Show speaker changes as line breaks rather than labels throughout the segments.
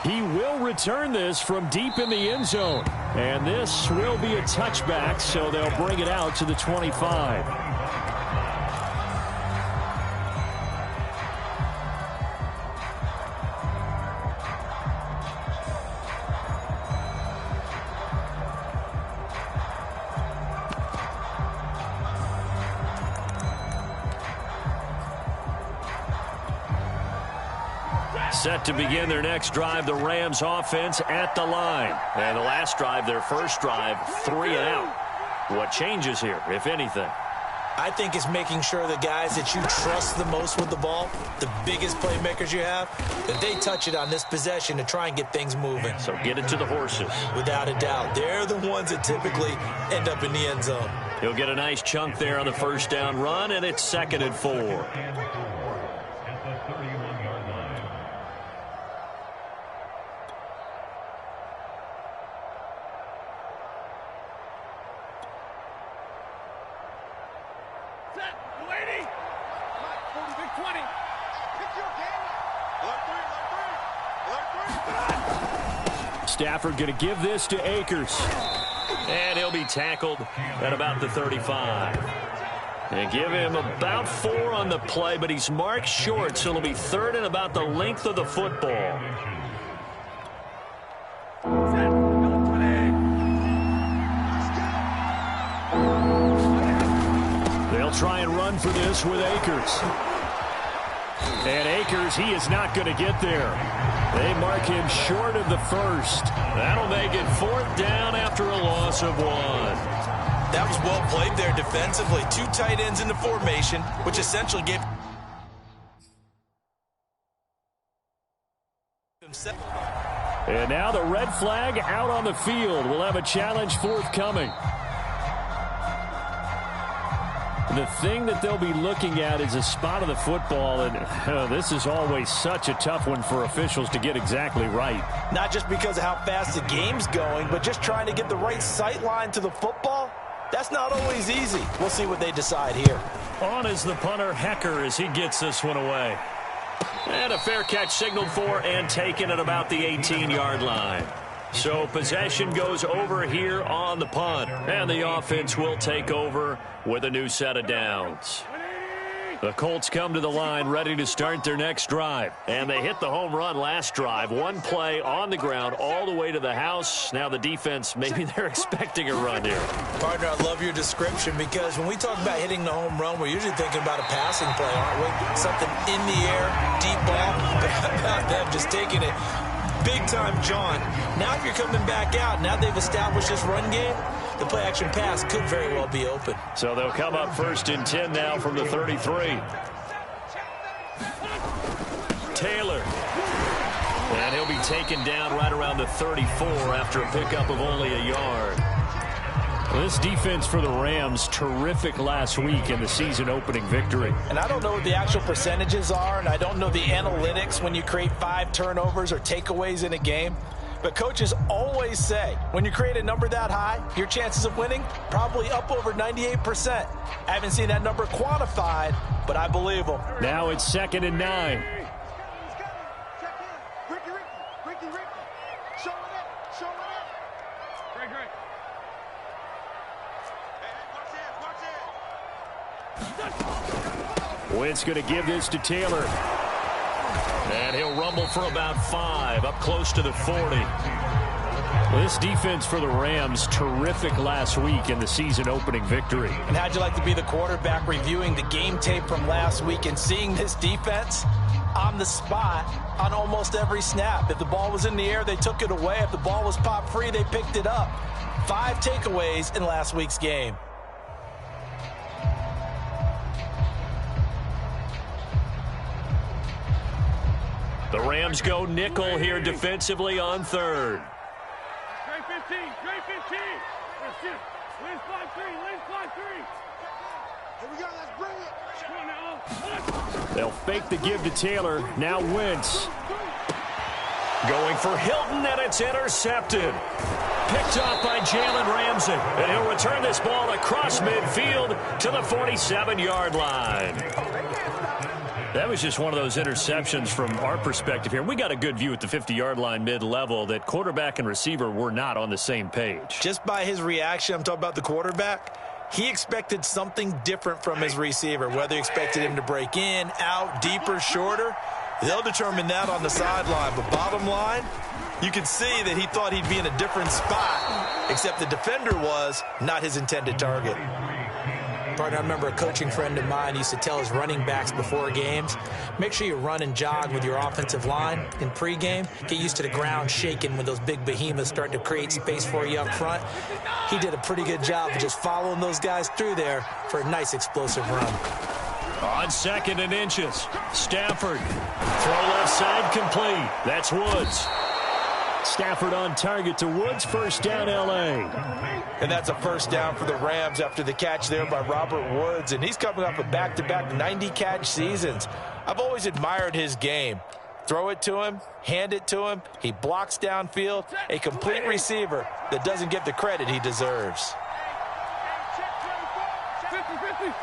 He will return this from deep in the end zone. And this will be a touchback, so they'll bring it out to the 25. Set to begin their next drive, the Rams offense at the line. And the last drive, their first drive, 3 and out. What changes here, if anything?
I think it's making sure the guys that you trust the most with the ball, the biggest playmakers you have, that they touch it on this possession to try and get things moving.
So get it to the horses.
Without a doubt. They're the ones that typically end up in the end zone.
He'll get a nice chunk there on the first down run, and it's 2nd and 4. Stafford going to give this to Akers. And he'll be tackled at about the 35. And give him about 4 on the play, but he's marked short, so it'll be 3rd and about the length of the football. They'll try and run for this with Akers. And Akers, he is not going to get there. They mark him short of the first. That'll make it 4th down after a loss of 1.
That was well played there defensively. 2 tight ends in the formation, which essentially gave them.
And now the red flag out on the field. We'll have a challenge forthcoming. The thing that they'll be looking at is a spot of the football, and this is always such a tough one for officials to get exactly right.
Not just because of how fast the game's going, but just trying to get the right sight line to the football. That's not always easy. We'll see what they decide here.
On is the punter, Hecker, as he gets this one away. And a fair catch signaled for and taken at about the 18-yard line. So possession goes over here on the punt, and the offense will take over with a new set of downs. The Colts come to the line ready to start their next drive, and they hit the home run last drive. 1 play on the ground all the way to the house. Now the defense, maybe they're expecting a run here.
Partner, I love your description, because when we talk about hitting the home run, we're usually thinking about a passing play, aren't we? Something in the air, deep ball, but how about them just taking it big-time John. Now if you're coming back out, now they've established this run game, the play-action pass could very well be open.
So they'll come up 1st and 10 now from the 33. Taylor. And he'll be taken down right around the 34 after a pickup of only a yard. Well, this defense for the Rams, terrific last week in the season-opening victory.
And I don't know what the actual percentages are, and I don't know the analytics when you create 5 turnovers or takeaways in a game. But coaches always say, when you create a number that high, your chances of winning probably up over 98%. I haven't seen that number quantified, but I believe them.
Now it's 2nd and 9. Wentz going to give this to Taylor. And he'll rumble for about 5, up close to the 40. This defense for the Rams, terrific last week in the season-opening victory.
And how'd you like to be the quarterback reviewing the game tape from last week and seeing this defense on the spot on almost every snap? If the ball was in the air, they took it away. If the ball was popped free, they picked it up. 5 takeaways in last week's game.
The Rams go nickel here defensively on 3rd.
Trey 15, Trey 15. Let's shoot. Lens 5-3, lens 5-3. Here we go, let's bring it. Come on now.
They'll fake the give to Taylor. Now Wentz. Going for Hilton, and it's intercepted. Picked off by Jalen Ramsey. And he'll return this ball across midfield to the 47-yard line. That was just one of those interceptions from our perspective here. We got a good view at the 50-yard line mid-level that quarterback and receiver were not on the same page.
Just by his reaction, I'm talking about the quarterback, he expected something different from his receiver, whether he expected him to break in, out, deeper, shorter. They'll determine that on the sideline. But bottom line, you can see that he thought he'd be in a different spot, except the defender was not his intended target.
Partner, I remember a coaching friend of mine used to tell his running backs before games, make sure you run and jog with your offensive line in pregame. Get used to the ground shaking when those big behemoths start to create space for you up front. He did a pretty good job of just following those guys through there for a nice explosive run.
On 2nd and inches, Stafford. Throw left side complete. That's Woods. Stafford on target to Woods. First down, L.A.
And that's a first down for the Rams after the catch there by Robert Woods. And he's coming off of back-to-back 90-catch seasons. I've always admired his game. Throw it to him, hand it to him. He blocks downfield. A complete receiver that doesn't get the credit he deserves.
50-50.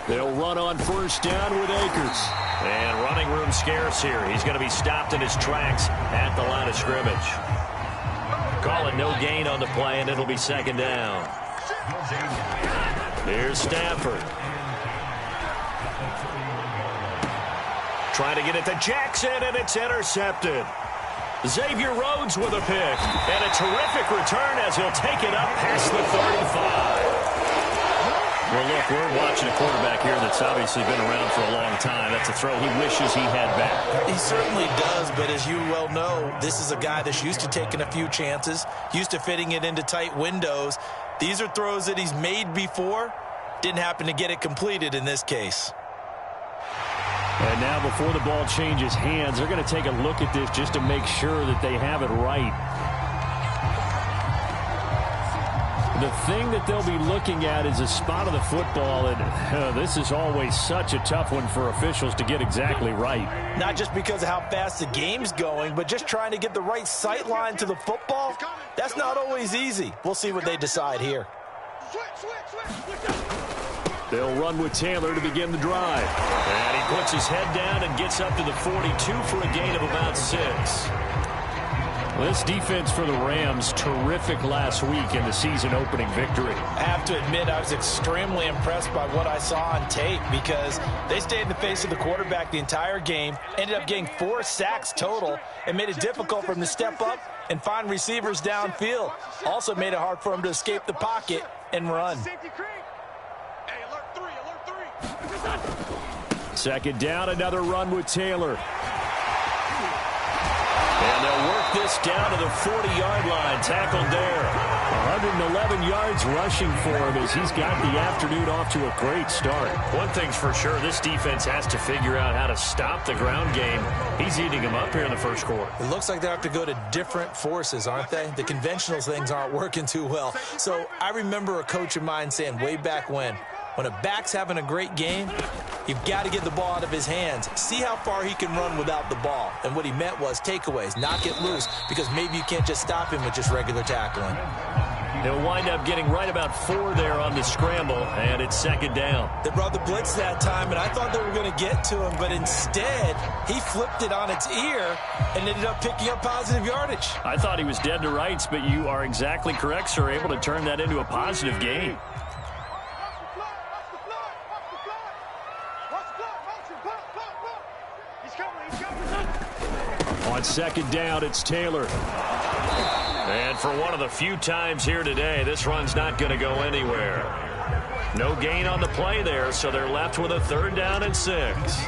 They'll run on first down with Akers. And running room scarce here. He's going to be stopped in his tracks at the line of scrimmage. Call it no gain on the play, and it'll be 2nd down. Here's Stafford. Trying to get it to Jackson, and it's intercepted. Xavier Rhodes with a pick. And a terrific return as he'll take it up past the 35. Well, look, we're watching a quarterback here that's obviously been around for a long time. That's a throw he wishes he had back.
He certainly does, but as you well know, this is a guy that's used to taking a few chances, used to fitting it into tight windows. These are throws that he's made before. Didn't happen to get it completed in this case.
And now before the ball changes hands, they're going to take a look at this just to make sure that they have it right. The thing that they'll be looking at is a spot of the football, and this is always such a tough one for officials to get exactly right.
Not just because of how fast the game's going, but just trying to get the right sight line to the football. That's not always easy. We'll see what they decide here.
They'll run with Taylor to begin the drive. And he puts his head down and gets up to the 42 for a gain of about 6. This defense for the Rams, terrific last week in the season-opening victory.
I have to admit, I was extremely impressed by what I saw on tape because they stayed in the face of the quarterback the entire game, ended up getting 4 sacks total, and made it difficult for him to step up and find receivers downfield. Also made it hard for him to escape the pocket and run.
2nd down, another run with Taylor. And they'll work this down to the 40-yard line, tackled there. 111 yards rushing for him as he's got the afternoon off to a great start. One thing's for sure, this defense has to figure out how to stop the ground game. He's eating them up here in the first quarter.
It looks like they have to go to different forces, aren't they? The conventional things aren't working too well. So I remember a coach of mine saying way back when a back's having a great game, you've got to get the ball out of his hands. See how far he can run without the ball. And what he meant was takeaways, knock it loose, because maybe you can't just stop him with just regular tackling.
He'll wind up getting right about 4 there on the scramble, and it's 2nd down.
They brought the blitz that time, and I thought they were going to get to him, but instead, he flipped it on its ear and ended up picking up positive yardage.
I thought he was dead to rights, but you are exactly correct, sir, able to turn that into a positive gain. On 2nd down, it's Taylor. And for one of the few times here today, this run's not going to go anywhere. No gain on the play there, so they're left with a 3rd down and 6.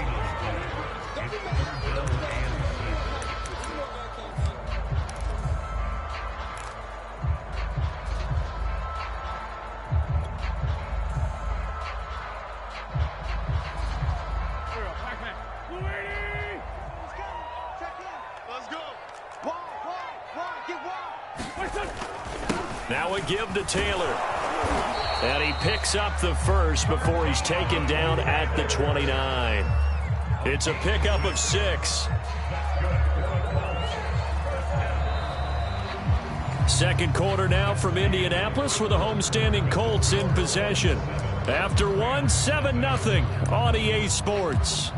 Now a give to Taylor. And he picks up the first before he's taken down at the 29. It's a pickup of 6. Second quarter now from Indianapolis with the homestanding Colts in possession. After one, 7-0 on EA Sports.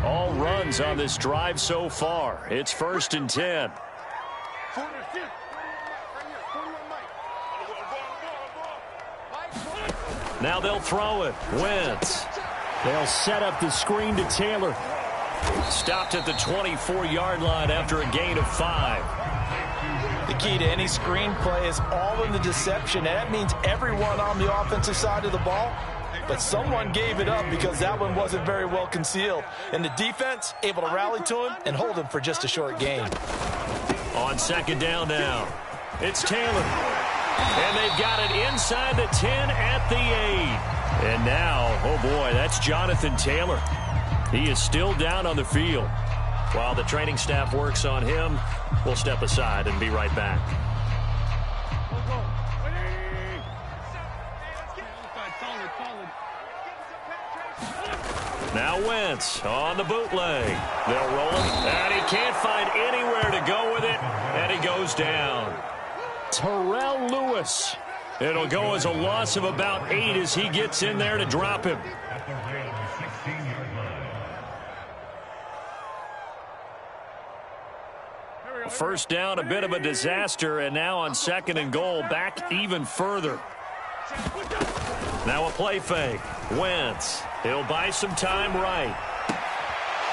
All runs on this drive so far. It's 1st and 10. Now they'll throw it. Wentz. They'll set up the screen to Taylor. Stopped at the 24-yard line after a gain of 5.
The key to any screen play is all in the deception, and that means everyone on the offensive side of the ball. But someone gave it up because that one wasn't very well concealed. And the defense able to rally to him and hold him for just a short gain.
On second down now, it's Taylor. And they've got it inside the 10 at the 8. And now, oh boy, that's Jonathan Taylor. He is still down on the field. While the training staff works on him, we'll step aside and be right back. Now Wentz on the bootleg. They'll roll him, and he can't find anywhere to go with it, and he goes down. Terrell Lewis. It'll go as a loss of about 8 as he gets in there to drop him. First down, a bit of a disaster, and now on 2nd and goal, back even further. Now a play fake. Wentz. He'll buy some time right.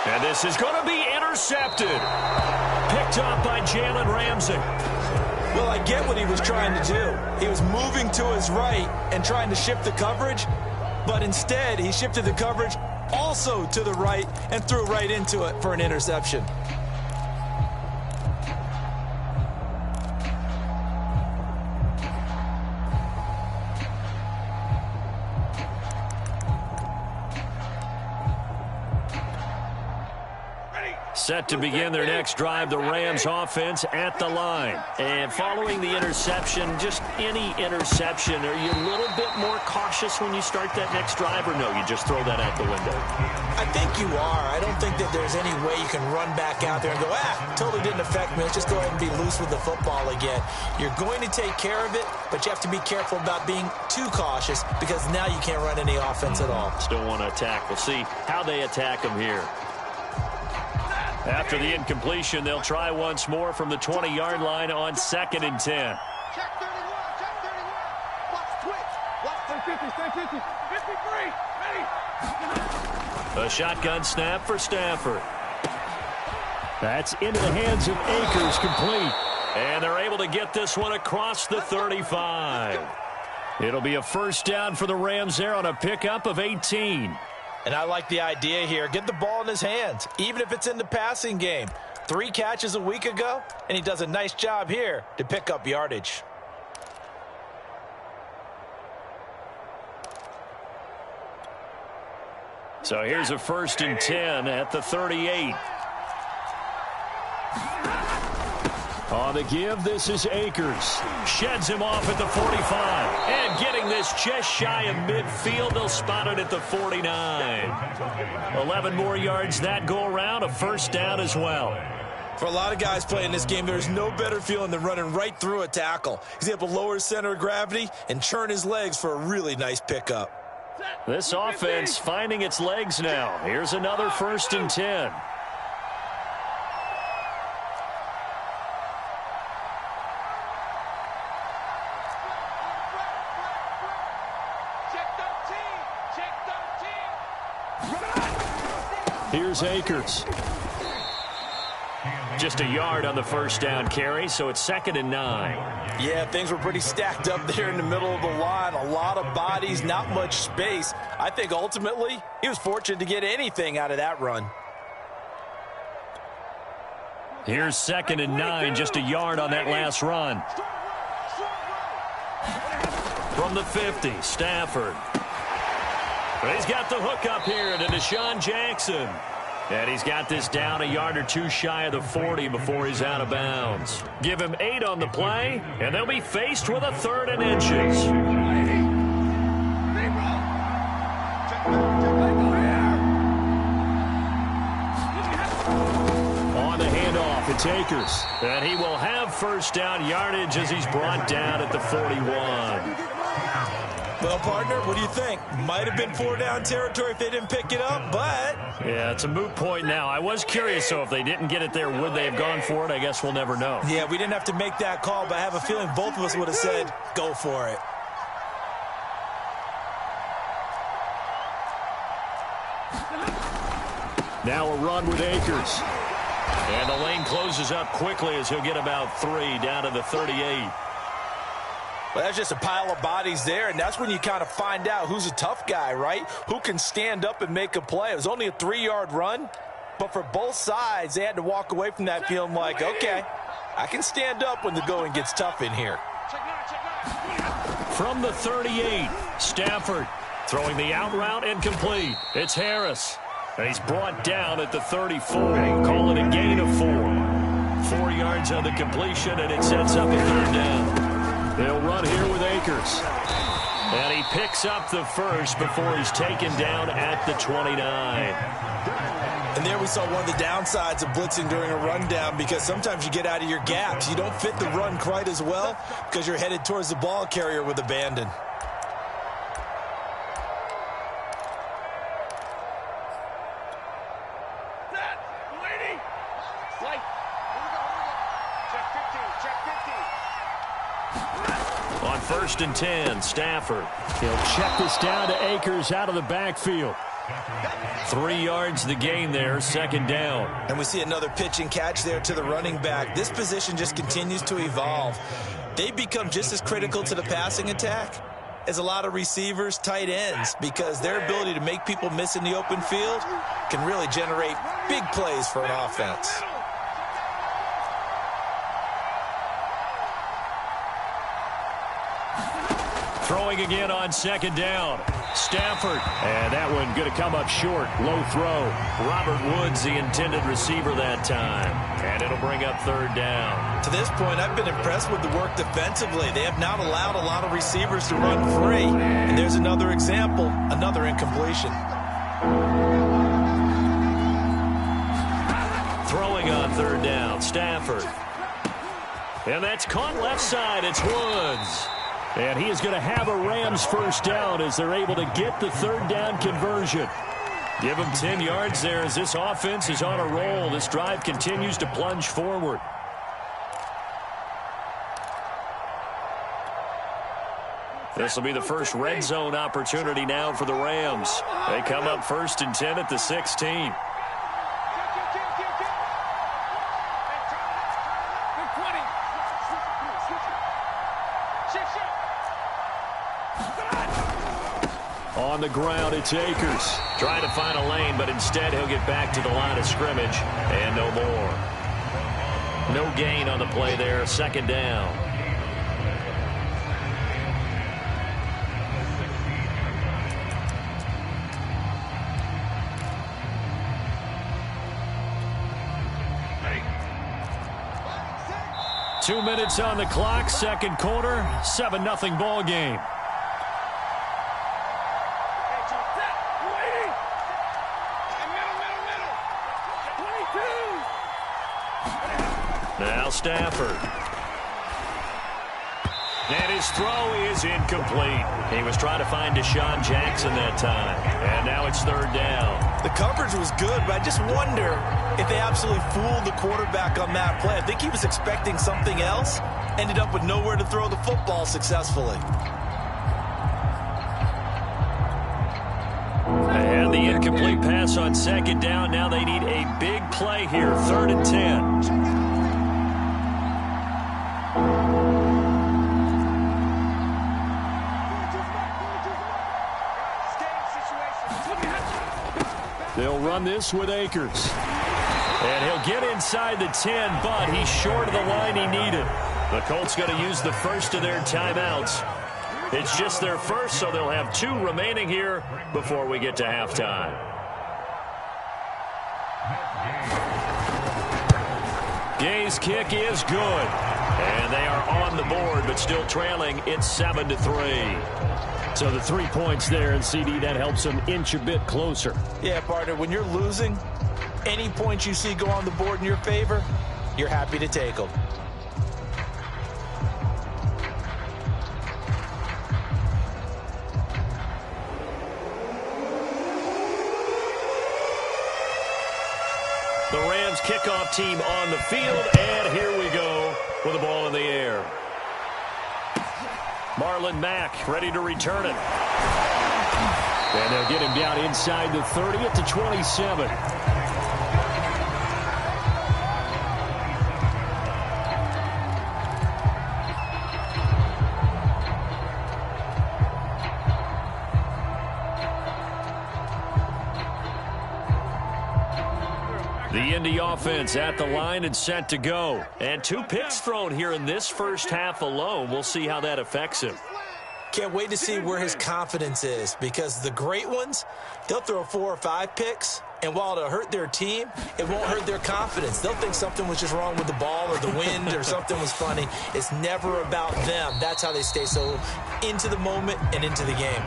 And this is going to be intercepted. Picked up by Jalen Ramsey.
Well, I get what he was trying to do. He was moving to his right and trying to shift the coverage, but instead he shifted the coverage also to the right and threw right into it for an interception.
Set to begin their next drive, the Rams offense at the line. And following the interception, just any interception, are you a little bit more cautious when you start that next drive, or no, you just throw that out the window?
I think you are. I don't think that there's any way you can run back out there and go, totally didn't affect me. Let's just go ahead and be loose with the football again. You're going to take care of it, but you have to be careful about being too cautious because now you can't run any offense at all.
Still want to attack. We'll see how they attack them here. After the incompletion, they'll try once more from the 20-yard line on 2nd and 10.
Check 31, check 31. Watch twitch. Watch 50, stay 50. 53, ready.
A shotgun snap for Stafford. That's into the hands of Akers, complete. And they're able to get this one across the 35. It'll be a first down for the Rams there on a pickup of 18.
And I like the idea here. Get the ball in his hands, even if it's in the passing game. 3 catches a week ago, and he does a nice job here to pick up yardage.
So here's a 1st and 10 at the 38. On the give, this is Akers. Sheds him off at the 45. And getting this just shy of midfield, they'll spot it at the 49. 11 more yards that go around, a first down as well.
For a lot of guys playing this game, there's no better feeling than running right through a tackle. He's able to lower his center of gravity and churn his legs for a really nice pickup.
This offense finding its legs now. Here's another 1st and 10. Here's Akers. Just a yard on the first down carry, so it's 2nd and 9.
Yeah, things were pretty stacked up there in the middle of the line. A lot of bodies, not much space. I think ultimately he was fortunate to get anything out of that run.
Here's 2nd and 9, just a yard on that last run. From the 50, Stafford. But he's got the hook up here to Deshaun Jackson. And he's got this down a yard or 2 shy of the 40 before he's out of bounds. Give him 8 on the play, and they'll be faced with a 3rd and inches. handoff. It's Akers. And he will have first down yardage as he's brought down at the 41.
Well, partner, what do you think? Might have been 4-down territory if they didn't pick it up, but...
Yeah, it's a moot point now. I was curious, so if they didn't get it there, would they have gone for it? I guess we'll never know.
Yeah, we didn't have to make that call, but I have a feeling both of us would have said, go for it.
Now a run with Akers. And the lane closes up quickly as he'll get about 3 down to the 38.
Well, that's just a pile of bodies there, and that's when you kind of find out who's a tough guy, right? Who can stand up and make a play. It was only a 3-yard run, but for both sides, they had to walk away from that feeling like, okay, I can stand up when the going gets tough in here.
From the 38, Stafford throwing the out route and complete. It's Harris. And he's brought down at the 34. Call it a gain of 4. 4 yards on the completion, and it sets up a 3rd down. They'll run here with Akers. And he picks up the first before he's taken down at the 29.
And there we saw one of the downsides of blitzing during a rundown, because sometimes you get out of your gaps. You don't fit the run quite as well because you're headed towards the ball carrier with abandon.
On 1st and 10, Stafford. He'll check this down to Akers out of the backfield. 3 yards the gain there, 2nd down.
And we see another pitch and catch there to the running back. This position just continues to evolve. They become just as critical to the passing attack as a lot of receivers, tight ends, because their ability to make people miss in the open field can really generate big plays for an offense.
Throwing again on 2nd down. Stafford. And that one going to come up short. Low throw. Robert Woods, the intended receiver that time. And it'll bring up 3rd down.
To this point, I've been impressed with the work defensively. They have not allowed a lot of receivers to run free. And there's another example, another incompletion.
Throwing on 3rd down. Stafford. And that's caught left side. It's Woods. And he is going to have a Rams first down as they're able to get the 3rd down conversion. Give him 10 yards there as this offense is on a roll. This drive continues to plunge forward. This will be the first red zone opportunity now for the Rams. They come up 1st and 10 at the 16. On the ground, it's Akers. Trying to find a lane, but instead he'll get back to the line of scrimmage, and no more. No gain on the play there, 2nd down. Two minutes on the clock, 2nd quarter, 7-0 ball game. Now Stafford. And his throw is incomplete. He was trying to find Deshaun Jackson that time. And now it's 3rd down.
The coverage was good, but I just wonder if they absolutely fooled the quarterback on that play. I think he was expecting something else. Ended up with nowhere to throw the football successfully.
And the incomplete pass on 2nd down. Now they need a big play here. 3rd and 10. They'll run this with Akers. And he'll get inside the 10, but he's short of the line he needed. The Colts going to use the first of their timeouts. It's just their first, so they'll have 2 remaining here before we get to halftime. Gay's kick is good. And they are on the board, but still trailing. It's 7-3. So the 3 points there, and CD, that helps them inch a bit closer.
Yeah, partner, when you're losing, any points you see go on the board in your favor,
you're happy to take them.
The Rams kickoff team on the field, and here we go with the ball in the air. Marlon Mack ready to return it. And they'll get him down inside the 30 at the 27. The Indy offense at the line and set to go. And 2 picks thrown here in this first half alone. We'll see how that affects him.
Can't wait to see where his confidence is, because the great ones, they'll throw 4 or 5 picks, and while it'll hurt their team, it won't hurt their confidence. They'll think something was just wrong with the ball or the wind or something was funny. It's never about them. That's how they stay so into the moment and into the game.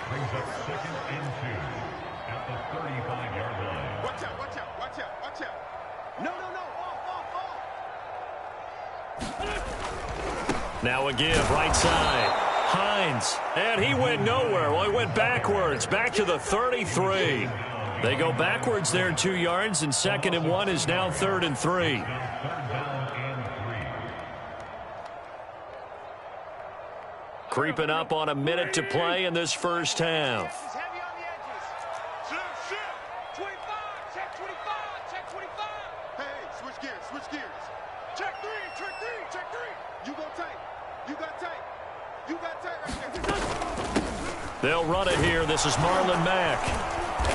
Brings up 2nd and 2 at the 35-yard line. Watch out, watch out, watch out, watch out. No, no, no, off.
Now a give, right side. Hines, and he went nowhere. Well, he went backwards, back to the 33. They go backwards there 2 yards, and 2nd and 1 is now 3rd and 3. Creeping up on a minute to play in this first half.
Heavy on the edges. Shift. 25, check 25, check 25. Hey, switch gears. Check 3, check 3, check 3. You go tight. You got tight. You got tight right there.
They'll run it here. This is Marlon Mack.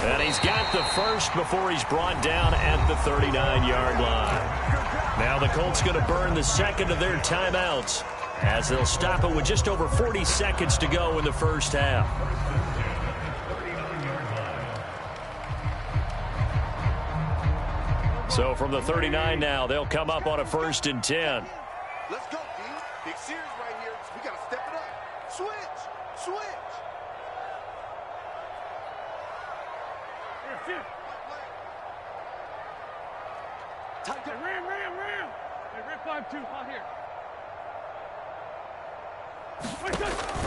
And he's got the first before he's brought down at the 39-yard line. Now the Colts going to burn the second of their timeouts, as they'll stop it with just over 40 seconds to go in the first half. So from the 39 now, they'll come up on a 1st and 10.
Let's go, D. Big series right here. We got to step it up. Switch. Tight down. Ram. Hey, Rip 5-2 out here.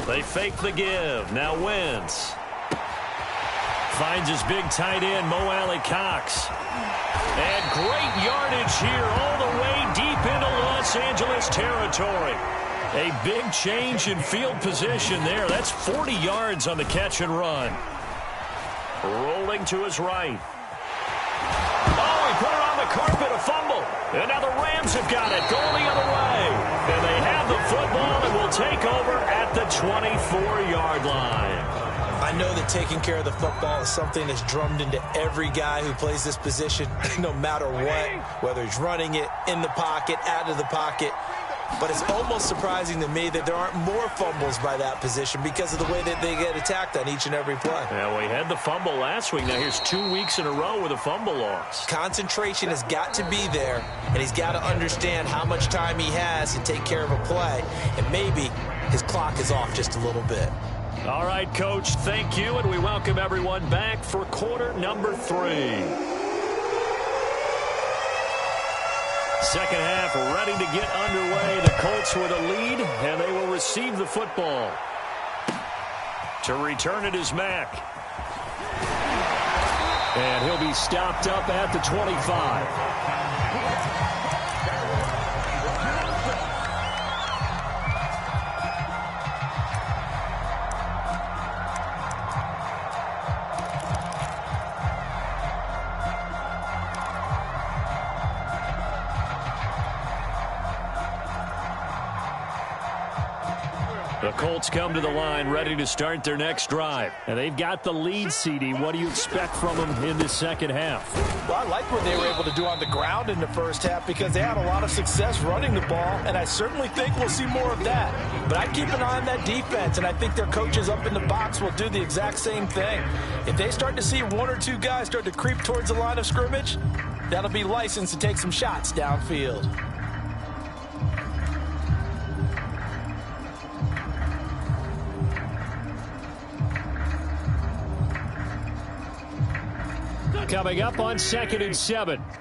They fake the give. Now Wentz finds his big tight end, Mo Alley Cox. And great yardage here all the way deep into Los Angeles territory. A big change in field position there. That's 40 yards on the catch and run. Rolling to his right. Oh, he put it on the carpet, a fumble. And now the Rams have got it, going the other way. And they have the football and will take over at the 24-yard line.
I know that taking care of the football is something that's drummed into every guy who plays this position, no matter what, whether he's running it, in the pocket, out of the pocket. But it's almost surprising to me that there aren't more fumbles by that position because of the way that they get attacked on each and every play.
Yeah, we had the fumble last week. Now here's 2 weeks in a row with a fumble loss.
Concentration has got to be there, and he's got to understand how much time he has to take care of a play, and maybe his clock is off just a little bit.
All right, Coach, thank you, and we welcome everyone back for quarter number 3. Second half ready to get underway. The Colts with a lead, and they will receive the football. To return it is Mack. And he'll be stopped up at the 25. The Colts come to the line ready to start their next drive. And they've got the lead, CD. What do you expect from them in this second half?
Well, I like what they were able to do on the ground in the first half because they had a lot of success running the ball, and I certainly think we'll see more of that. But I keep an eye on that defense, and I think their coaches up in the box will do the exact same thing. If they start to see 1 or 2 guys start to creep towards the line of scrimmage, that'll be licensed to take some shots downfield.
Coming up on 2nd and 7.
Watch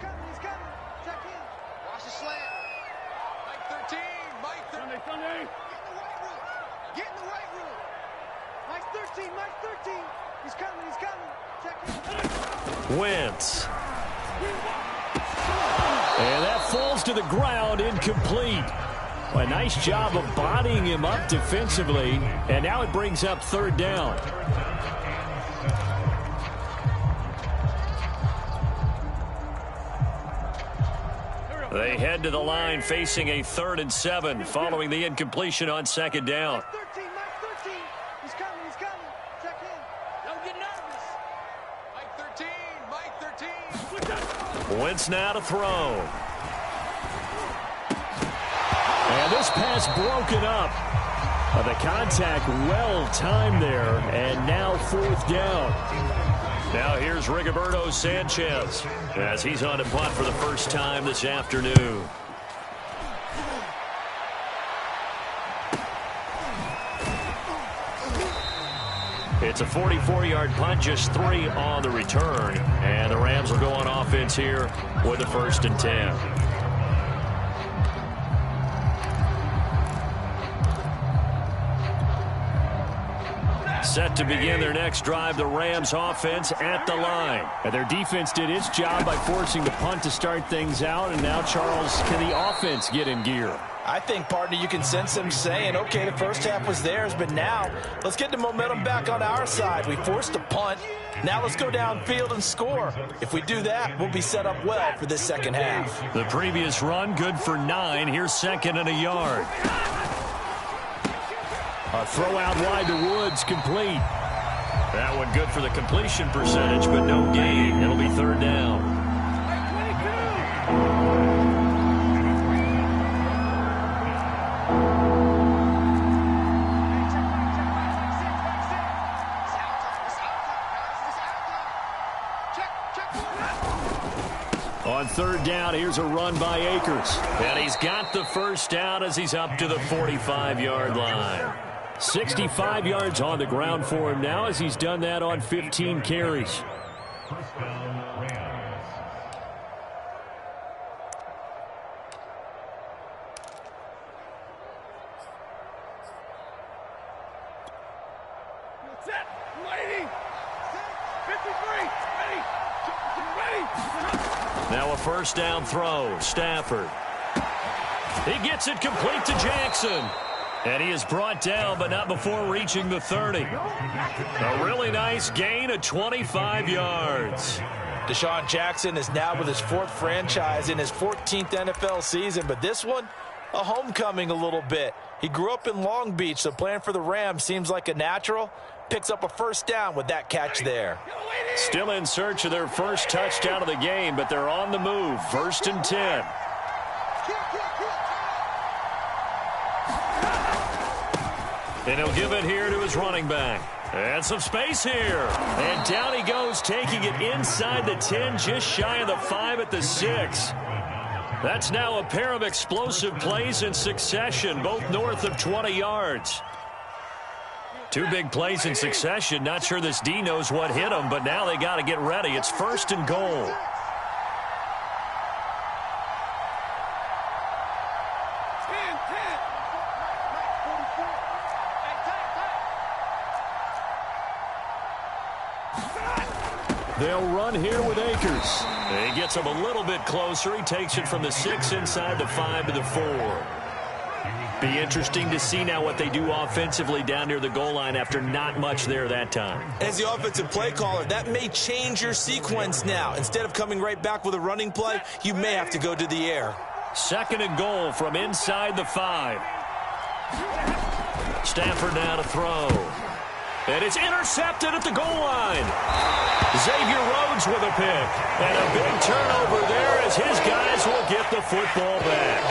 the slant. Mike 13. Mike 13. Sunday. Get in the right room. Mike 13. Mike 13. He's coming. He's coming. Check in.
Wentz. And that falls to the ground, incomplete. A nice job of bodying him up defensively. And now it brings up 3rd down. They head to the line facing a 3rd and 7 following the incompletion on 2nd down.
Mike 13. Mike 13. He's coming. He's coming. Check in. Don't get nervous. Mike 13. Mike 13.
Wentz now to throw. And this pass broken up. The contact well timed there, and now 4th down. Now here's Rigoberto Sanchez as he's on to punt for the first time this afternoon. It's a 44-yard punt, just 3 on the return. And the Rams will go on offense here with the 1st and 10. Set to begin their next drive, the Rams offense at the line. And their defense did its job by forcing the punt to start things out. And now, Charles, can the offense get in gear?
I think, partner, you can sense them saying, okay, the first half was theirs, but now let's get the momentum back on our side. We forced a punt. Now let's go downfield and score. If we do that, we'll be set up well for this second half.
The previous run, good for 9. Here's 2nd and a yard. A throw out wide to Woods, complete. That one good for the completion percentage, but no gain. It'll be 3rd down. On 3rd down, here's a run by Akers. And he's got the first down as he's up to the 45-yard line. 65 yards on the ground for him now as he's done that on 15 carries.
Set. Ready. 53. Ready.
Now a 1st down throw. Stafford. He gets it complete to Jackson. And he is brought down, but not before reaching the 30. A really nice gain of 25 yards.
Deshaun Jackson is now with his 4th franchise in his 14th NFL season, but this one, a homecoming a little bit. He grew up in Long Beach, so playing for the Rams seems like a natural. Picks up a 1st down with that catch there.
Still in search of their first touchdown of the game, but they're on the move. 1st and 10. And he'll give it here to his running back. And some space here. And down he goes, taking it inside the 10, just shy of the 5 at the 6. That's now a pair of explosive plays in succession, both north of 20 yards. 2 big plays in succession. Not sure this D knows what hit him, but now they got to get ready. It's 1st and goal. They'll run here with Akers. He gets him a little bit closer. He takes it from the 6 inside the 5 to the 4. Be interesting to see now what they do offensively down near the goal line after not much there that time.
As the offensive play caller, that may change your sequence now. Instead of coming right back with a running play, you may have to go to the air.
2nd and goal from inside the 5. Stafford now to throw. And it's intercepted at the goal line. Xavier Rhodes with a pick. And a big turnover there as his guys will get the football back.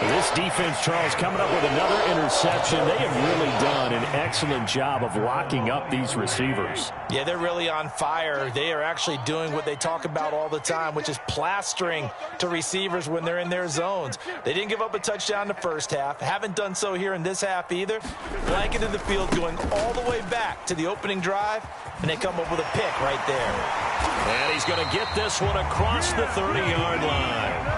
This defense, Charles, coming up with another interception. They have really done an excellent job of locking up these receivers.
Yeah, they're really on fire. They are actually doing what they talk about all the time, which is plastering to receivers when they're in their zones. They didn't give up a touchdown in the first half. Haven't done so here in this half either. Blanketed the field going all the way back to the opening drive, and they come up with a pick right there.
And he's going to get this one across the 30-yard line.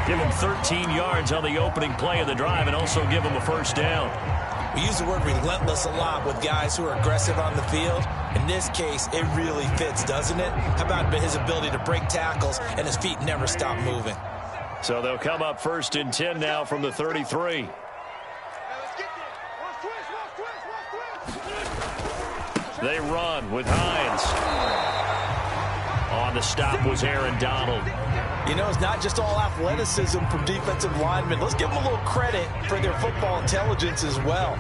Give him 13 yards on the opening play of the drive and also give him a first down.
We use the word relentless a lot with guys who are aggressive on the field. In this case, it really fits, doesn't it? How about his ability to break tackles and his feet never stop moving?
So they'll come up 1st and 10 now from the 33. They run with Hines. On the stop was Aaron Donald.
You know, it's not just all athleticism from defensive linemen. Let's give them a little credit for their football intelligence as well.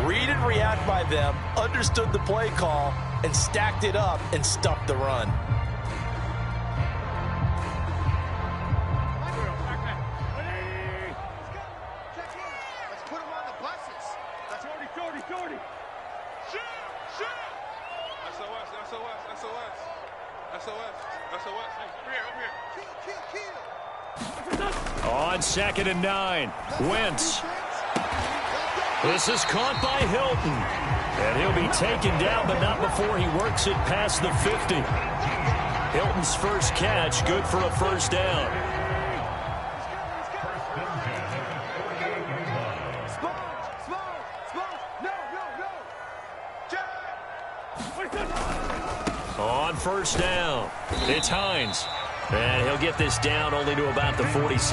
Read and react by them, understood the play call, and stacked it up and stuffed the run.
Let's put them on the buses. That's 40. Shoot! SOS. Kill.
On 2nd and 9, Wentz. This is caught by Hilton. And he'll be taken down, but not before he works it past the 50. Hilton's first catch, good for a first down. On first down, it's Hines. And he'll get this down only to about the 46.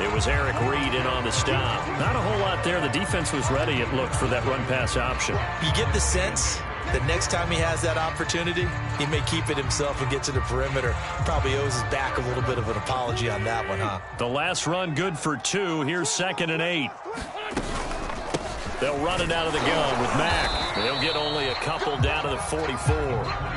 It was Eric Reed in on the stop. Not a whole lot there. The defense was ready, it looked, for that run-pass option.
You get the sense that next time he has that opportunity, he may keep it himself and get to the perimeter. Probably owes his back a little bit of an apology on that one, huh?
The last run good for 2. Here's 2nd and 8. They'll run it out of the gun with Mack. They'll get only a couple down to the 44.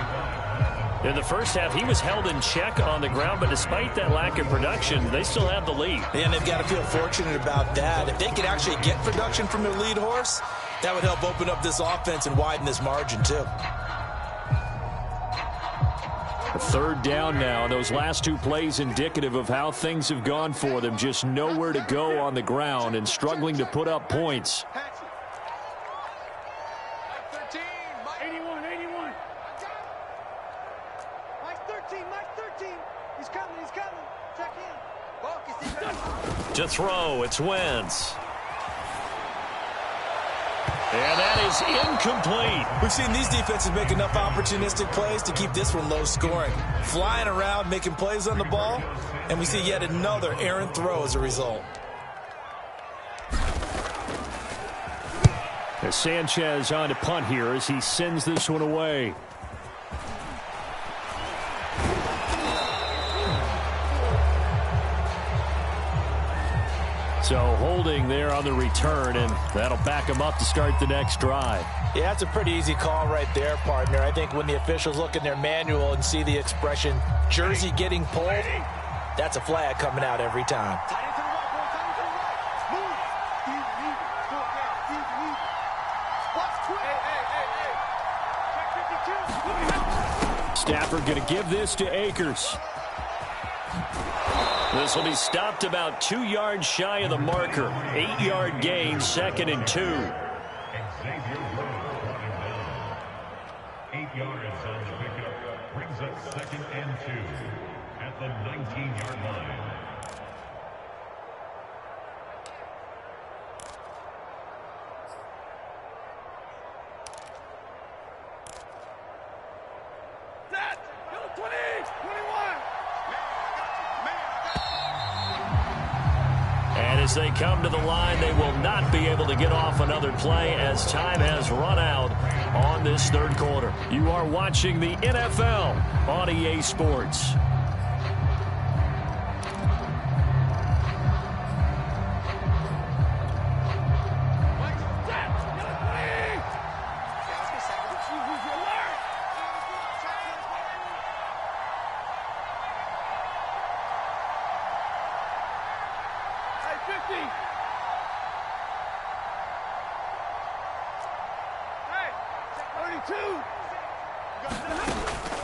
In the first half, he was held in check on the ground, but despite that lack of production, they still have the lead.
And they've got to feel fortunate about that. If they could actually get production from their lead horse, that would help open up this offense and widen this margin, too.
A 3rd down now. Those last 2 plays indicative of how things have gone for them. Just nowhere to go on the ground and struggling to put up points.
81. Mike 13. He's coming. Check in.
To throw, it's Wentz. And that is incomplete.
We've seen these defenses make enough opportunistic plays to keep this one low scoring. Flying around, making plays on the ball, and we see yet another errant throw as a result.
As Sanchez on to punt here as he sends this one away. So holding there on the return, and that'll back him up to start the next drive.
Yeah, that's a pretty easy call right there, partner. I think when the officials look in their manual and see the expression jersey getting pulled, that's a flag coming out every time.
Stafford going to give this to Akers. This will be stopped about 2 yards shy of the marker. 8-yard gain, 2nd and 2.
8 yards on the pickup brings up 2nd and 2 at the 19-yard line.
As they come to the line, they will not be able to get off another play as time has run out on this 3rd quarter. You are watching the NFL on EA Sports.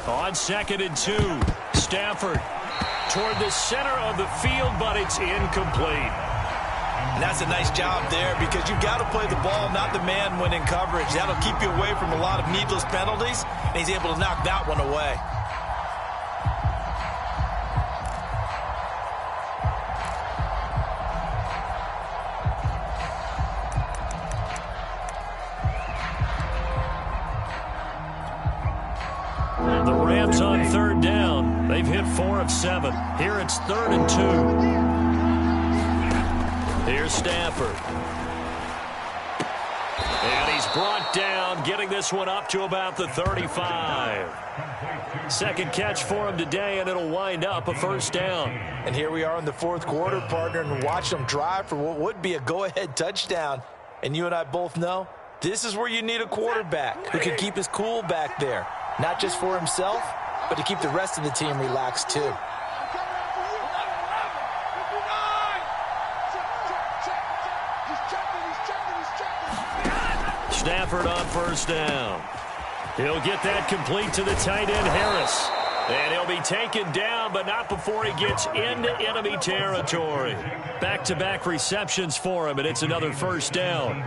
On 2nd and 2, Stafford toward the center of the field, but it's incomplete.
And that's a nice job there because you've got to play the ball, not the man when in coverage. That'll keep you away from a lot of needless penalties, and he's able to knock that one away.
The Rams on 3rd down. They've hit 4 of 7. Here it's 3rd and 2. Here's Stafford. And he's brought down, getting this one up to about the 35. Second catch for him today, and it'll wind up a 1st down.
And here we are in the 4th quarter, partner, and watch them drive for what would be a go-ahead touchdown. And you and I both know this is where you need a quarterback who can keep his cool back there. Not just for himself, but to keep the rest of the team relaxed too.
Stafford on 1st down. He'll get that complete to the tight end, Harris. And he'll be taken down, but not before he gets into enemy territory. Back-to-back receptions for him, and it's another 1st down.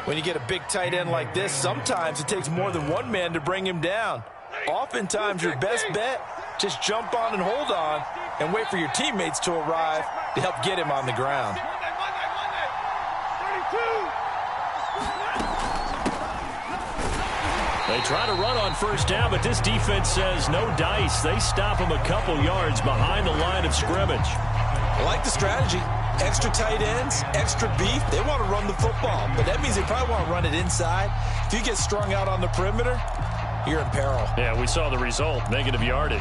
When you get a big tight end like this, sometimes it takes more than one man to bring him down. Oftentimes, your best bet, just jump on and hold on and wait for your teammates to arrive to help get him on the ground.
They try to run on 1st down, but this defense says no dice. They stop him a couple yards behind the line of scrimmage.
I like the strategy. Extra tight ends, extra beef. They want to run the football, but that means they probably want to run it inside. If you get strung out on the perimeter, you're in peril.
Yeah, we saw the result, negative yardage.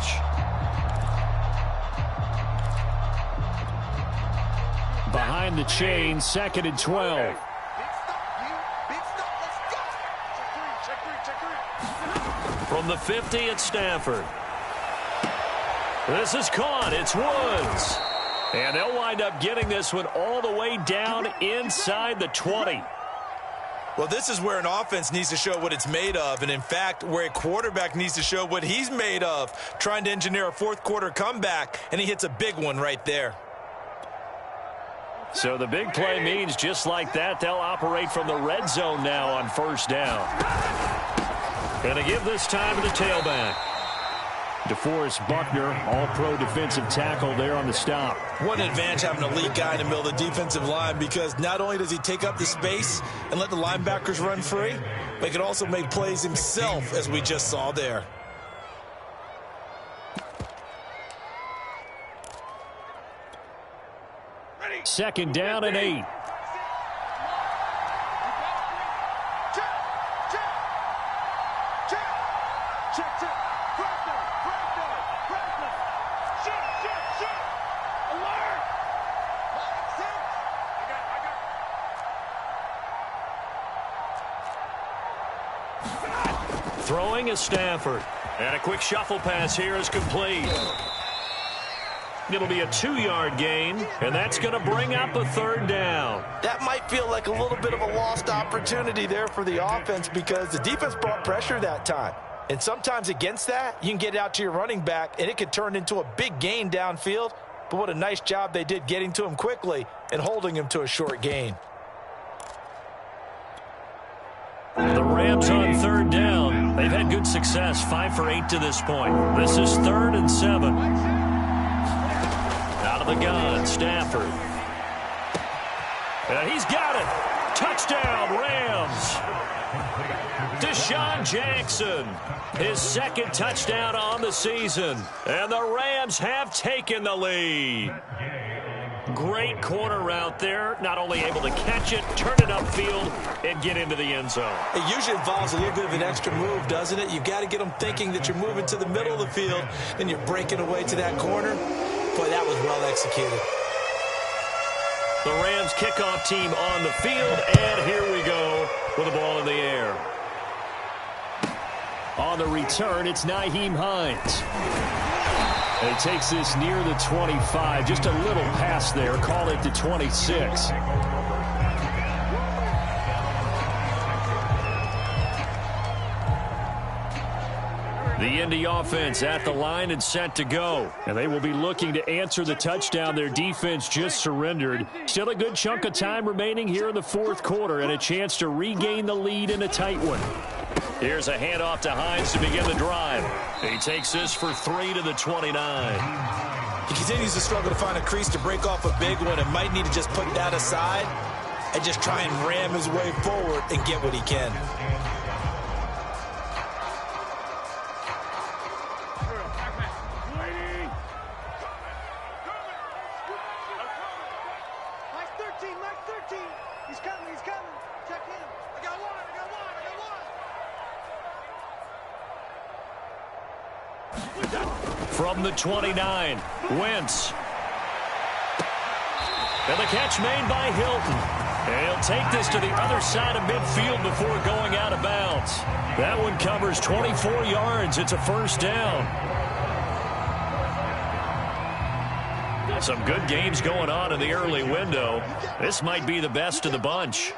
Behind the chain, 2nd and 12. From the 50, it's Stafford. This is caught. It's Woods. And they'll wind up getting this one all the way down inside the 20.
Well, this is where an offense needs to show what it's made of, and in fact, where a quarterback needs to show what he's made of, trying to engineer a 4th quarter comeback, and he hits a big one right there.
So the big play means just like that, they'll operate from the red zone now on 1st down. Going to give this time to the tailback. DeForest Buckner, all-pro defensive tackle there on the stop.
What an advantage having a elite guy in the middle of the defensive line, because not only does he take up the space and let the linebackers run free, but he can also make plays himself, as we just saw there.
Second down and 8. Throwing is Stafford. And a quick shuffle pass here is complete. It'll be a 2-yard gain, and that's going to bring up a 3rd down.
That might feel like a little bit of a lost opportunity there for the offense because the defense brought pressure that time. And sometimes against that, you can get out to your running back, and it could turn into a big gain downfield. But what a nice job they did getting to him quickly and holding him to a short gain.
The Rams on 3rd down. They've had good success, 5 for 8 to this point. This is 3rd and 7. Out of the gun, Stafford. And he's got it. Touchdown, Rams. Deshaun Jackson, his 2nd touchdown on the season. And the Rams have taken the lead. Great corner route there. Not only able to catch it, turn it upfield, and get into the end zone.
It usually involves a little bit of an extra move, doesn't it? You've got to get them thinking that you're moving to the middle of the field, then you're breaking away to that corner. Boy, that was well executed.
The Rams kickoff team on the field, and here we go with the ball in the air. On the return, it's Nyheim Hines. And he takes this near the 25, just a little pass there, call it the 26. The Indy offense at the line and set to go. And they will be looking to answer the touchdown their defense just surrendered. Still a good chunk of time remaining here in the fourth quarter and a chance to regain the lead in a tight one. Here's a handoff to Hines to begin the drive. He takes this for 3 to the 29.
He continues to struggle to find a crease to break off a big one and might need to just put that aside and just try and ram his way forward and get what he can.
From the 29, Wentz. And the catch made by Hilton. And he'll take this to the other side of midfield before going out of bounds. That one covers 24 yards. It's a first down. Some good games going on in the early window. This might be the best of the bunch.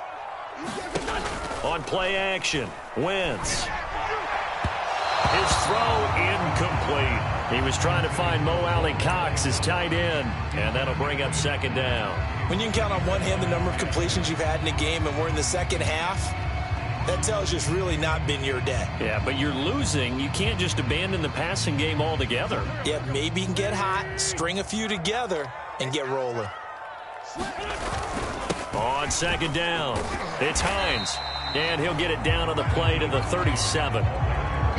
On play action, Wentz. His throw incomplete. He was trying to find Mo Alley-Cox, his tight end, and that'll bring up second down.
When you can count on one hand the number of completions you've had in a game and we're in the second half, that tells you it's really not been your day.
Yeah, but you're losing. You can't just abandon the passing game altogether.
Yeah, maybe you can get hot, string a few together, and get rolling.
On second down, it's Hines, and he'll get it down on the play to the 37.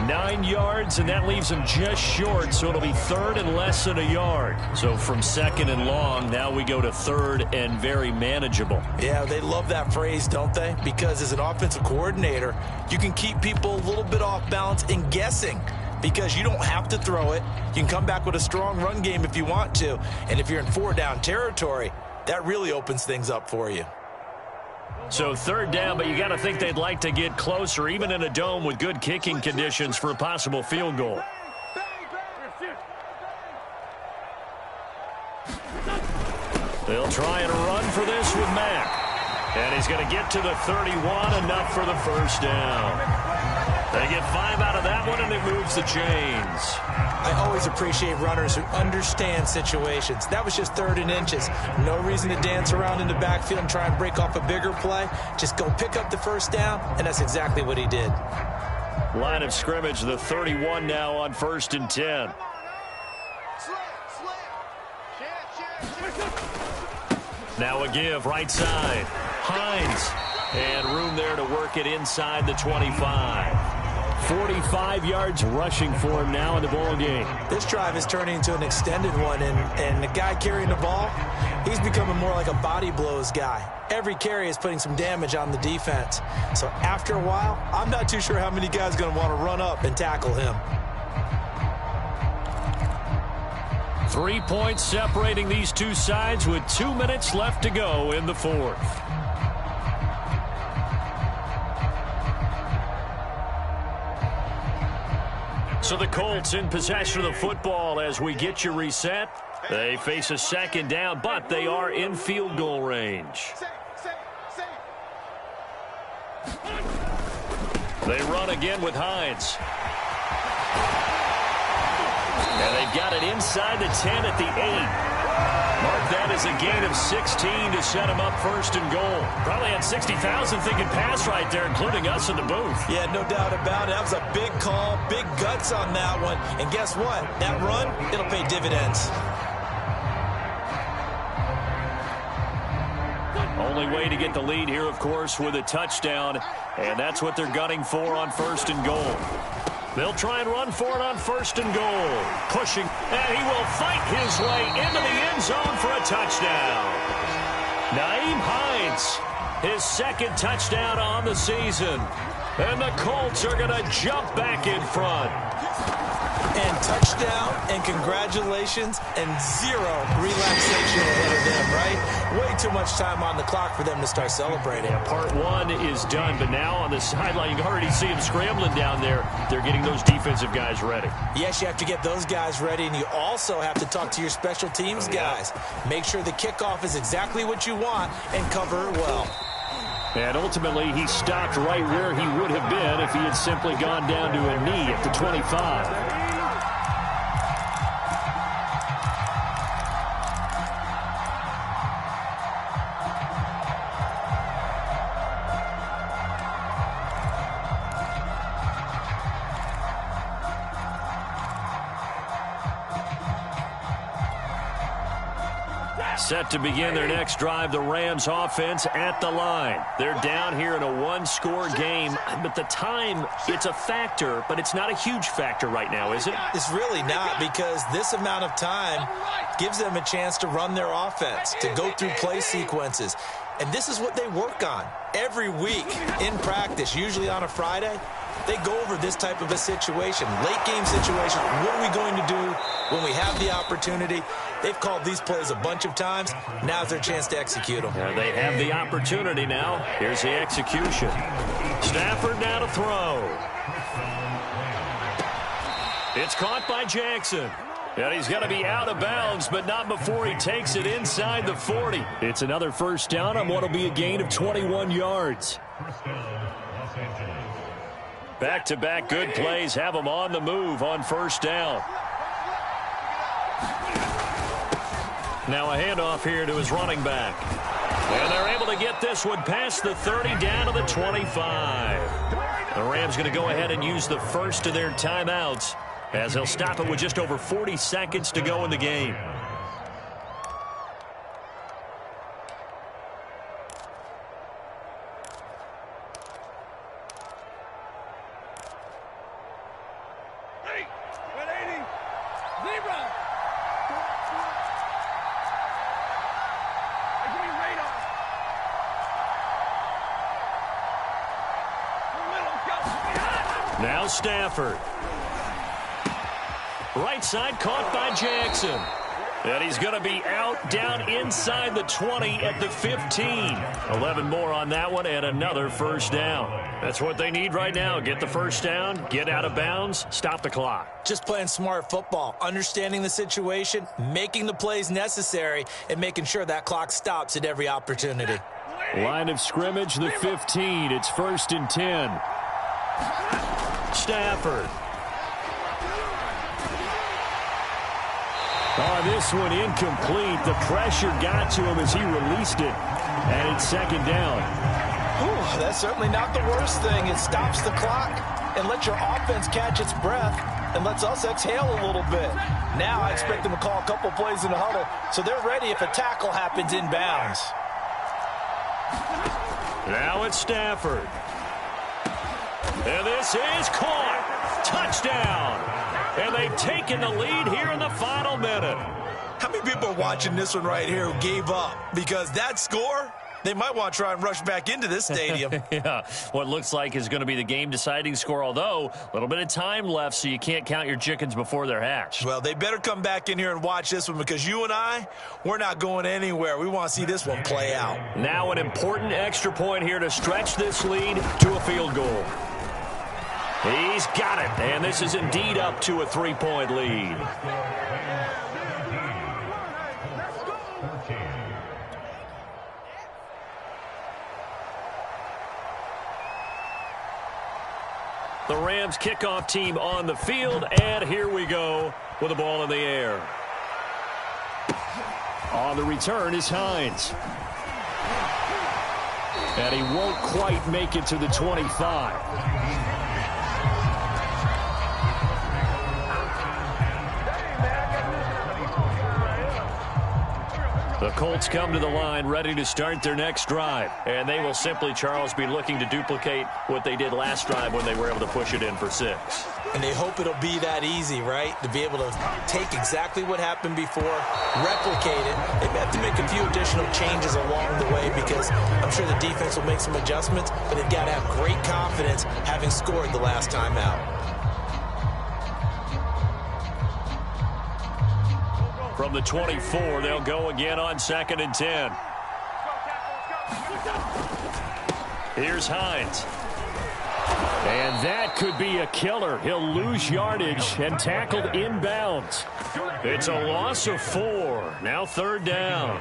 9 yards, and that leaves him just short, so it'll be third and less than a yard. So from second and long, now we go to third and very manageable.
Yeah, they love that phrase, don't they? Because as an offensive coordinator, you can keep people a little bit off balance and guessing because you don't have to throw it. You can come back with a strong run game if you want to, and if you're in 4-down territory, that really opens things up for you.
So third down, but you got to think they'd like to get closer, even in a dome with good kicking conditions for a possible field goal. They'll try and run for this with Mack. And he's going to get to the 31, enough for the first down. They get 5 out of that one, and it moves the chains.
I always appreciate runners who understand situations. That was just 3rd and inches. No reason to dance around in the backfield and try and break off a bigger play. Just go pick up the first down, and that's exactly what he did.
Line of scrimmage, the 31 now on 1st and 10. Now a give, right side. Hines. And room there to work it inside the 25. 45 yards rushing for him now in the ball game.
This drive is turning into an extended one, and the guy carrying the ball, he's becoming more like a body blows guy. Every carry is putting some damage on the defense. So after a while, I'm not too sure how many guys are going to want to run up and tackle him.
3 points separating these two sides with 2 minutes left to go in the fourth. So the Colts in possession of the football as we get you reset. They face a second down, but they are in field goal range. They run again with Hines. And they've got it inside the 10 at the 8. Mark that as a gain of 16 to set him up 1st and goal. Probably had 60,000 thinking pass right there, including us in the booth.
Yeah, no doubt about it. That was a big call, big guts on that one. And guess what? That run, it'll pay dividends.
Only way to get the lead here, of course, with a touchdown. And that's what they're gunning for on 1st and goal. They'll try and run for it on 1st and goal. Pushing, and he will fight his way into the end zone for a touchdown. Nyheim Hines, his 2nd touchdown on the season. And the Colts are going to jump back in front.
And touchdown, and congratulations, and 0 relaxation ahead of them, right? Way too much time on the clock for them to start celebrating.
Yeah, part 1 is done, but now on the sideline, you can already see them scrambling down there. They're getting those defensive guys ready.
Yes, you have to get those guys ready, and you also have to talk to your special teams guys. Make sure the kickoff is exactly what you want and cover it well.
And ultimately, he stopped right where he would have been if he had simply gone down to a knee at the 25. Set to begin their next drive, the Rams offense at the line. They're down here in a one-score game, but the time, it's a factor, but it's not a huge factor right now, is it?
It's really not, because this amount of time gives them a chance to run their offense, to go through play sequences. And this is what they work on every week in practice, usually on a Friday. They go over this type of a situation, late game situation. What are we going to do when we have the opportunity? They've called these plays a bunch of times. Now's their chance to execute them.
Yeah, they have the opportunity now. Here's the execution. Stafford now to throw. It's caught by Jackson. And he's going to be out of bounds, but not before he takes it inside the 40. It's another first down on what will be a gain of 21 yards. Back-to-back good plays have him on the move on first down. Now a handoff here to his running back. And they're able to get this one past the 30 down to the 25. The Rams going to go ahead and use the first of their timeouts as they'll stop it with just over 40 seconds to go in the game. Now Stafford. Right side caught by Jackson. And he's going to be out down inside the 20 at the 15. 11 more on that one and another first down. That's what they need right now. Get the first down, get out of bounds, stop the clock.
Just playing smart football, understanding the situation, making the plays necessary, and making sure that clock stops at every opportunity.
Line of scrimmage, the 15. It's 1st and 10. Stafford. Oh, this one incomplete. The pressure got to him as he released it. And it's 2nd down.
Ooh, that's certainly not the worst thing. It stops the clock and lets your offense catch its breath and lets us exhale a little bit. Now I expect them to call a couple plays in the huddle so they're ready if a tackle happens inbounds.
Now it's Stafford. And this is caught. Touchdown. And they've taken the lead here in the final minute.
How many people are watching this one right here who gave up? Because that score, they might want to try and rush back into this stadium.
Yeah, what looks like is going to be the game-deciding score, although a little bit of time left, so you can't count your chickens before they're hatched.
Well, they better come back in here and watch this one because you and I, we're not going anywhere. We want to see this one play out.
Now an important extra point here to stretch this lead to a field goal. He's got it, and this is indeed up to a 3-point lead. The Rams kickoff team on the field, and here we go with the ball in the air. On the return is Hines. And he won't quite make it to the 25. The Colts come to the line ready to start their next drive. And they will simply, Charles, be looking to duplicate what they did last drive when they were able to push it in for 6.
And they hope it'll be that easy, right? To be able to take exactly what happened before, replicate it. They have to make a few additional changes along the way because I'm sure the defense will make some adjustments, but they've got to have great confidence having scored the last time out.
From the 24, they'll go again on 2nd and 10. Here's Hines. And that could be a killer. He'll lose yardage and tackled inbounds. It's a loss of 4. Now 3rd down.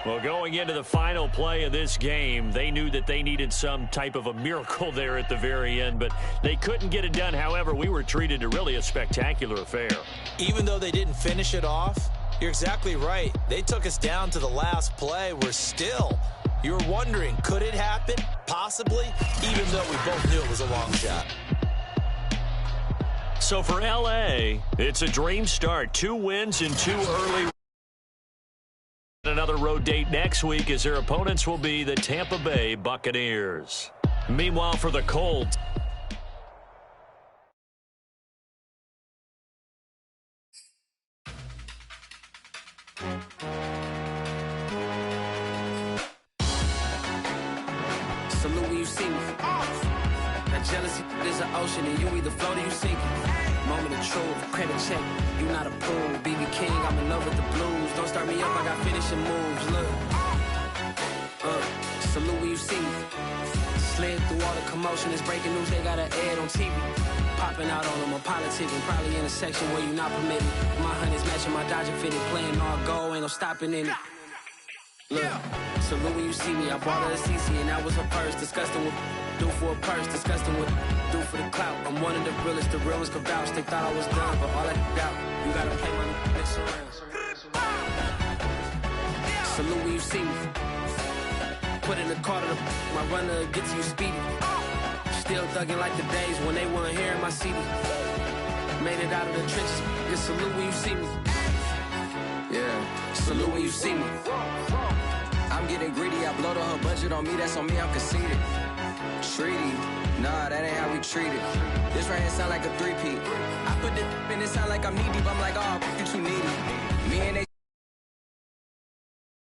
Well, going into the final play of this game, they knew that they needed some type of a miracle there at the very end, but they couldn't get it done. However, we were treated to really a spectacular affair.
Even though they didn't finish it off, you're exactly right. They took us down to the last play. We're still, you're wondering, could it happen? Possibly, even though we both knew it was a long shot.
So for L.A., it's a dream start. 2 wins in 2 early. Another road date next week as their opponents will be the Tampa Bay Buccaneers. Meanwhile, for the Colts,
salute when you see me. That jealousy is an ocean, and you either float or you sink it. Moment of truth, credit check. You not a pool, BB King. I'm in love with the blues. Don't start me up, I got finishing moves. Look, salute when you see me. Slid through all the commotion. It's breaking news. They got an ad on TV. Popping out on them, a politicking. Probably in a section where you not permitted. My honey's matching my Dodger fitted. Playing all goal, ain't no stopping in it. Look, salute when you see me. I bought her a CC and that was her purse. Disgusting with do for a purse. Disgusting with do for the clout. I'm one of the realest. The realest could vouch. They thought I was done, but all I doubt. You gotta play my next around. Salute when you see me. Put in the car to the my runner gets you speedy. Still thugging like the days when they weren't here in my CD. Made it out of the trenches. Just salute when you see me. Yeah, salute when you see me. I'm getting greedy, I blowed her budget on me, that's on me, I'm conceited. Treaty, nah, that ain't how we treat it. This right here sound like a three-peat. I put the in it sound like I'm knee deep, I'm like, oh, you too needy. Me and they